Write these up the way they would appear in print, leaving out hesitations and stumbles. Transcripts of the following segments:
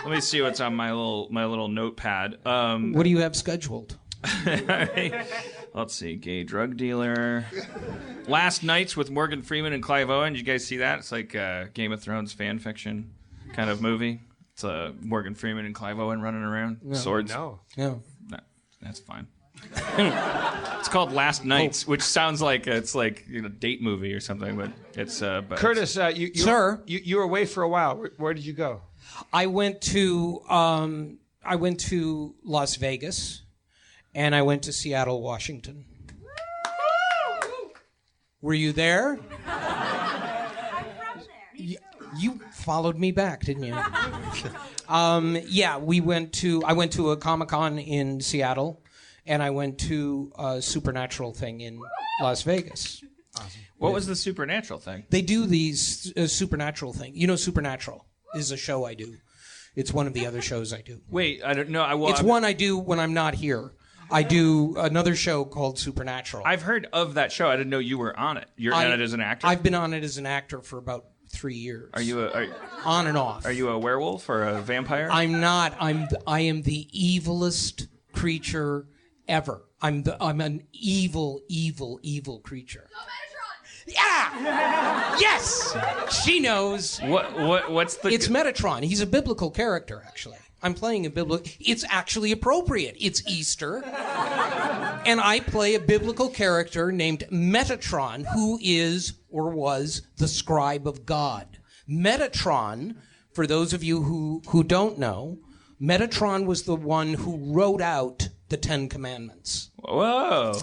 Let me see what's on my little notepad. What do you have scheduled? Let's see. Gay drug dealer. Last Nights with Morgan Freeman and Clive Owen. Did you guys see that? It's like a Game of Thrones fan fiction kind of movie. It's Morgan Freeman and Clive Owen running around. No. Swords. No. That's fine. It's called Last Nights, which sounds like it's like a date movie or something, but it's. But Curtis, Sir, you were away for a while. Where did you go? I went to Las Vegas, and I went to Seattle, Washington. Were you there? You followed me back, didn't you? Yeah, I went to a Comic-Con in Seattle, and I went to a Supernatural thing in Las Vegas. Awesome. What was the Supernatural thing? They do these Supernatural thing. You know, Supernatural is a show I do. It's one of the other shows I do. Wait, I don't know. It's one I do when I'm not here. I do another show called Supernatural. I've heard of that show. I didn't know you were on it. You're on it as an actor? I've been on it as an actor for about 3 years. Are you on and off? Are you a werewolf or a vampire? I'm not. I am the evilest creature ever. I'm an evil creature. Yeah. Yes. She knows. What's the? It's Metatron. He's a biblical character, actually. I'm playing a biblical. It's actually appropriate. It's Easter, and I play a biblical character named Metatron, who is or was the scribe of God. Metatron, for those of you who don't know, Metatron was the one who wrote out the Ten Commandments. Whoa.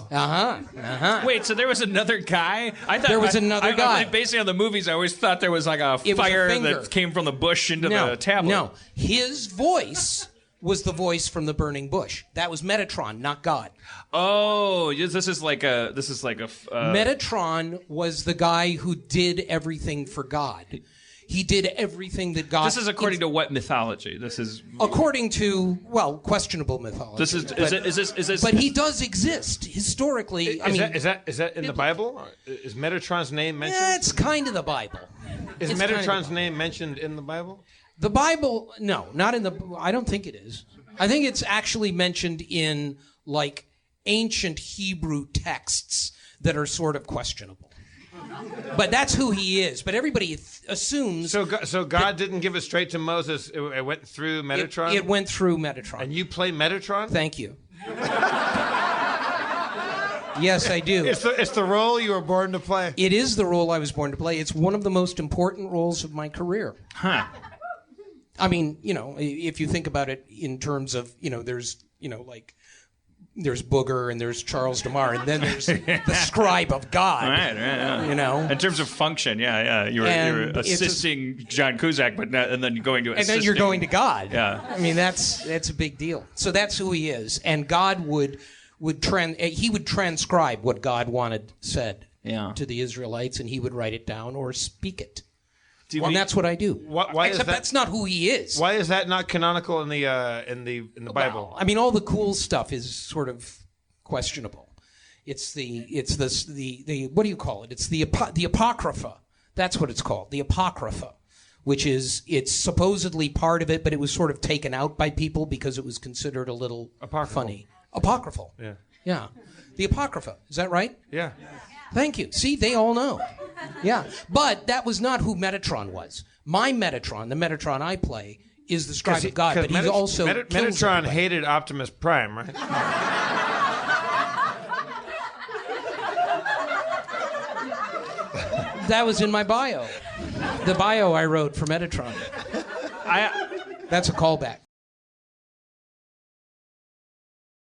Wait, so there was another guy? I thought there was another guy. Based on the movies, I always thought there was like a fire that came from the bush into the tablet. No, his voice was the voice from the burning bush. That was Metatron, not God. Oh, this is like a. Metatron was the guy who did everything for God. He did everything that God... This is according to what mythology? This is... According to, questionable mythology. Is this... But he does exist, historically. Is that in the Bible? Is Metatron's name mentioned? Yeah, it's kind of the Bible. Is Metatron's name mentioned in the Bible? The Bible, no, not in the... I don't think it is. I think it's actually mentioned in, like, ancient Hebrew texts that are sort of questionable. But that's who he is. But everybody assumes... So God didn't give it straight to Moses. It went through Metatron? It went through Metatron. And you play Metatron? Thank you. Yes, I do. It's the role you were born to play. It is the role I was born to play. It's one of the most important roles of my career. Huh. I mean, if you think about it in terms of, there's, there's Booger and there's Charles DeMar and then there's the scribe of God. Right, yeah. In terms of function, yeah. You're assisting John Cusack, and then going to assisting. And then you're going to God. Yeah. I mean, that's a big deal. So that's who he is. And God would transcribe what God said to the Israelites, and he would write it down or speak it. And that's what I do. Except that's not who he is. Why is that not canonical in the Bible? Well, I mean, all the cool stuff is sort of questionable. It's the what do you call it? It's the Apocrypha. That's what it's called, the Apocrypha, which is it's supposedly part of it, but it was sort of taken out by people because it was considered a little funny. Apocryphal. Yeah. Yeah. The Apocrypha. Is that right? Yeah. Thank you. See, they all know. Yeah. But that was not who Metatron was. My Metatron, the Metatron I play, is the scribe of God, but he also Metatron hated Optimus Prime, right? That was in my bio. The bio I wrote for Metatron. That's a callback.